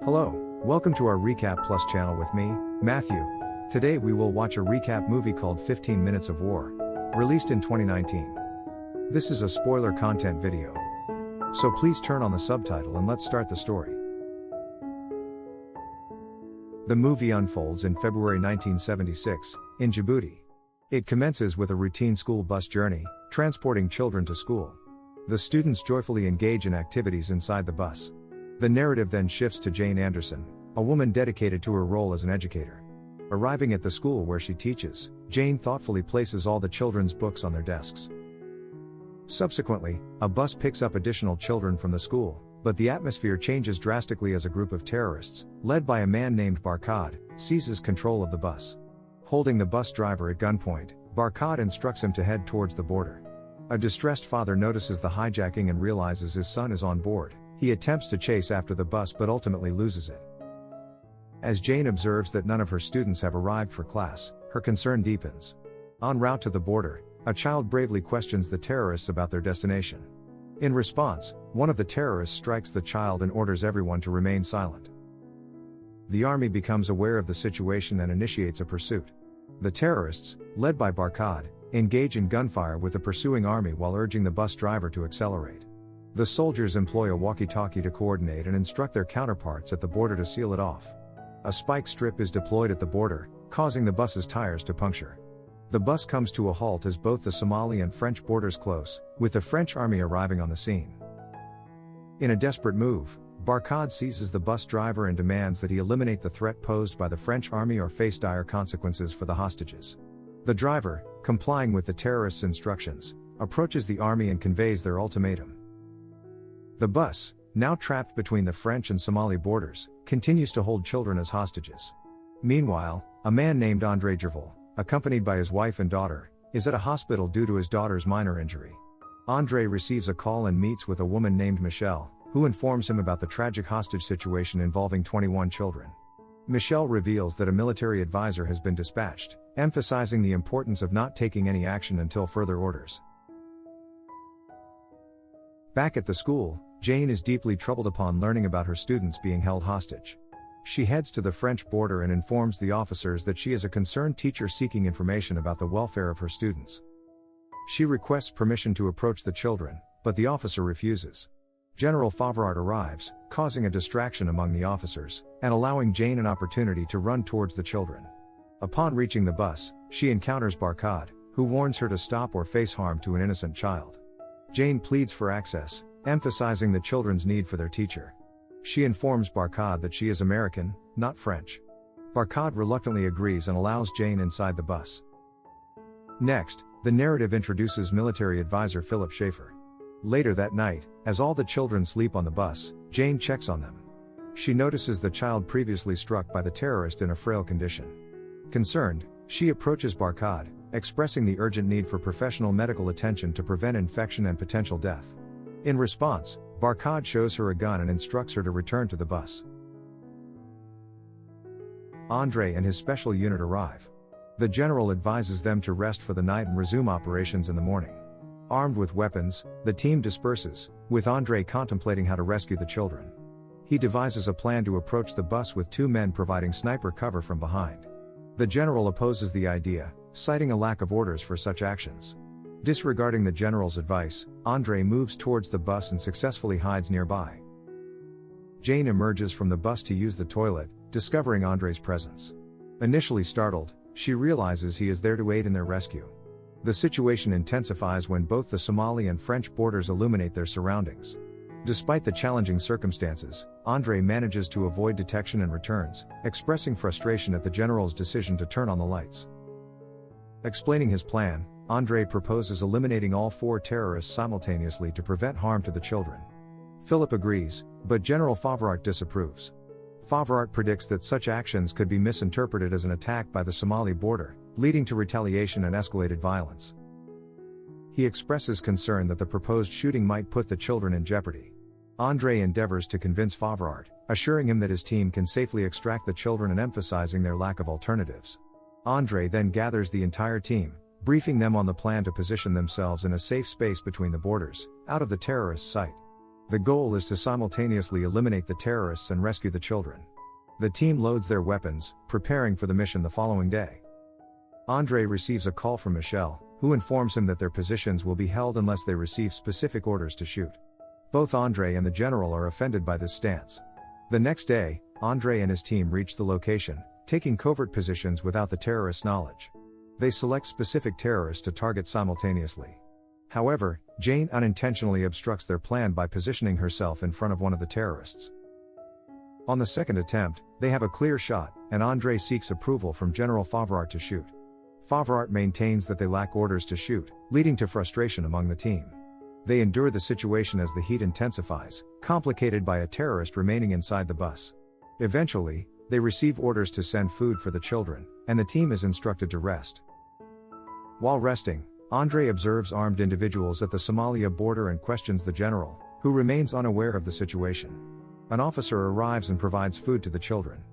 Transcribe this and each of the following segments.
Hello, welcome to our RecapPlus channel with me, Matthew. Today we will watch a recap movie called 15 Minutes of War, released in 2019. This is a spoiler content video. So please turn on the subtitle and let's start the story. The movie unfolds in February 1976, in Djibouti. It commences with a routine school bus journey, transporting children to school. The students joyfully engage in activities inside the bus. The narrative then shifts to Jane Anderson, a woman dedicated to her role as an educator. Arriving at the school where she teaches, Jane thoughtfully places all the children's books on their desks. Subsequently, a bus picks up additional children from the school, but the atmosphere changes drastically as a group of terrorists, led by a man named Barkhad, seizes control of the bus. Holding the bus driver at gunpoint, Barkhad instructs him to head towards the border. A distressed father notices the hijacking and realizes his son is on board. He attempts to chase after the bus but ultimately loses it. As Jane observes that none of her students have arrived for class, her concern deepens. En route to the border, a child bravely questions the terrorists about their destination. In response, one of the terrorists strikes the child and orders everyone to remain silent. The army becomes aware of the situation and initiates a pursuit. The terrorists, led by Barkhad, engage in gunfire with the pursuing army while urging the bus driver to accelerate. The soldiers employ a walkie-talkie to coordinate and instruct their counterparts at the border to seal it off. A spike strip is deployed at the border, causing the bus's tires to puncture. The bus comes to a halt as both the Somali and French borders close, with the French army arriving on the scene. In a desperate move, Barkhad seizes the bus driver and demands that he eliminate the threat posed by the French army or face dire consequences for the hostages. The driver, complying with the terrorists' instructions, approaches the army and conveys their ultimatum. The bus, now trapped between the French and Somali borders, continues to hold children as hostages. Meanwhile, a man named André Gervais, accompanied by his wife and daughter, is at a hospital due to his daughter's minor injury. André receives a call and meets with a woman named Michelle, who informs him about the tragic hostage situation involving 21 children. Michelle reveals that a military advisor has been dispatched, emphasizing the importance of not taking any action until further orders. Back at the school, Jane is deeply troubled upon learning about her students being held hostage. She heads to the French border and informs the officers that she is a concerned teacher seeking information about the welfare of her students. She requests permission to approach the children, but the officer refuses. General Favrart arrives, causing a distraction among the officers, and allowing Jane an opportunity to run towards the children. Upon reaching the bus, she encounters Barkhad, who warns her to stop or face harm to an innocent child. Jane pleads for access, emphasizing the children's need for their teacher. She informs Barkhad that she is American, not French. Barkhad reluctantly agrees and allows Jane inside the bus. Next, the narrative introduces military advisor Philip Schaefer. Later that night, as all the children sleep on the bus, Jane checks on them. She notices the child previously struck by the terrorist in a frail condition. Concerned, she approaches Barkhad, expressing the urgent need for professional medical attention to prevent infection and potential death. In response, Barkhad shows her a gun and instructs her to return to the bus. André and his special unit arrive. The general advises them to rest for the night and resume operations in the morning. Armed with weapons, the team disperses, with André contemplating how to rescue the children. He devises a plan to approach the bus with two men providing sniper cover from behind. The general opposes the idea, citing a lack of orders for such actions. Disregarding the general's advice, André moves towards the bus and successfully hides nearby. Jane emerges from the bus to use the toilet, discovering André's presence. Initially startled, she realizes he is there to aid in their rescue. The situation intensifies when both the Somali and French borders illuminate their surroundings. Despite the challenging circumstances, André manages to avoid detection and returns, expressing frustration at the general's decision to turn on the lights. Explaining his plan, André proposes eliminating all four terrorists simultaneously to prevent harm to the children. Philip agrees, but General Favrart disapproves. Favrart predicts that such actions could be misinterpreted as an attack by the Somali border, leading to retaliation and escalated violence. He expresses concern that the proposed shooting might put the children in jeopardy. André endeavors to convince Favrart, assuring him that his team can safely extract the children and emphasizing their lack of alternatives. André then gathers the entire team, briefing them on the plan to position themselves in a safe space between the borders, out of the terrorists' sight. The goal is to simultaneously eliminate the terrorists and rescue the children. The team loads their weapons, preparing for the mission the following day. Andre receives a call from Michelle, who informs him that their positions will be held unless they receive specific orders to shoot. Both Andre and the general are offended by this stance. The next day, Andre and his team reach the location, taking covert positions without the terrorists' knowledge. They select specific terrorists to target simultaneously. However, Jane unintentionally obstructs their plan by positioning herself in front of one of the terrorists. On the second attempt, they have a clear shot, and Andre seeks approval from General Favrart to shoot. Favrart maintains that they lack orders to shoot, leading to frustration among the team. They endure the situation as the heat intensifies, complicated by a terrorist remaining inside the bus. Eventually, they receive orders to send food for the children, and the team is instructed to rest. While resting, Andre observes armed individuals at the Somalia border and questions the general, who remains unaware of the situation. An officer arrives and provides food to the children.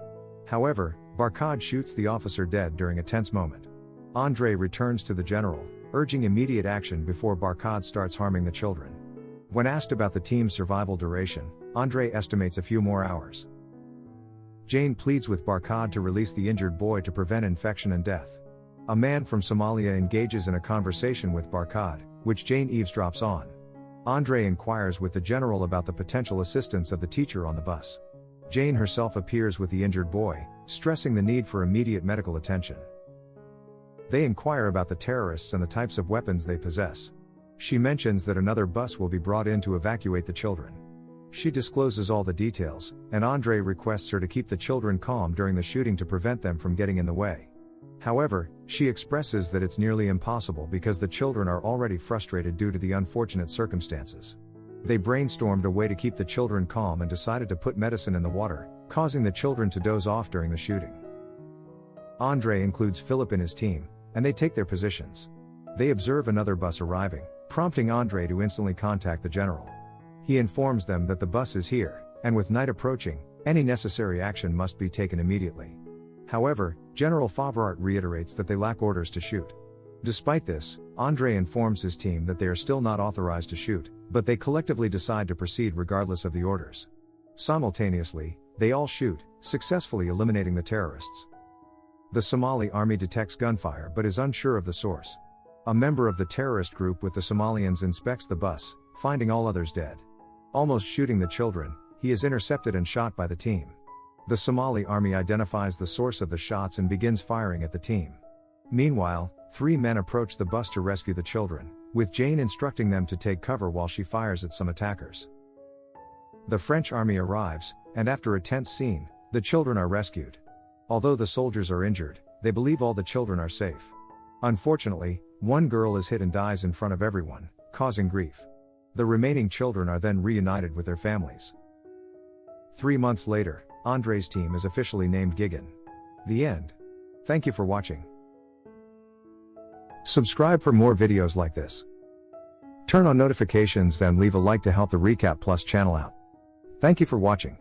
However, Barkhad shoots the officer dead during a tense moment. Andre returns to the general, urging immediate action before Barkhad starts harming the children. When asked about the team's survival duration, Andre estimates a few more hours. Jane pleads with Barkhad to release the injured boy to prevent infection and death. A man from Somalia engages in a conversation with Barkhad, which Jane eavesdrops on. Andre inquires with the general about the potential assistance of the teacher on the bus. Jane herself appears with the injured boy, stressing the need for immediate medical attention. They inquire about the terrorists and the types of weapons they possess. She mentions that another bus will be brought in to evacuate the children. She discloses all the details, and Andre requests her to keep the children calm during the shooting to prevent them from getting in the way. However, she expresses that it's nearly impossible because the children are already frustrated due to the unfortunate circumstances. They brainstormed a way to keep the children calm and decided to put medicine in the water, causing the children to doze off during the shooting. Andre includes Philip in his team, and they take their positions. They observe another bus arriving, prompting Andre to instantly contact the general. He informs them that the bus is here, and with night approaching, any necessary action must be taken immediately. However, General Favrart reiterates that they lack orders to shoot. Despite this, Andre informs his team that they are still not authorized to shoot, but they collectively decide to proceed regardless of the orders. Simultaneously, they all shoot, successfully eliminating the terrorists. The Somali army detects gunfire but is unsure of the source. A member of the terrorist group with the Somalians inspects the bus, finding all others dead. Almost shooting the children, he is intercepted and shot by the team. The Somali army identifies the source of the shots and begins firing at the team. Meanwhile, 3 men approach the bus to rescue the children, with Jane instructing them to take cover while she fires at some attackers. The French army arrives, and after a tense scene, the children are rescued. Although the soldiers are injured, they believe all the children are safe. Unfortunately, one girl is hit and dies in front of everyone, causing grief. The remaining children are then reunited with their families. 3 months later, Andre's team is officially named GIGN. The end. Thank you for watching. Subscribe for more videos like this. Turn on notifications, then leave a like to help the RecapPlus channel out. Thank you for watching.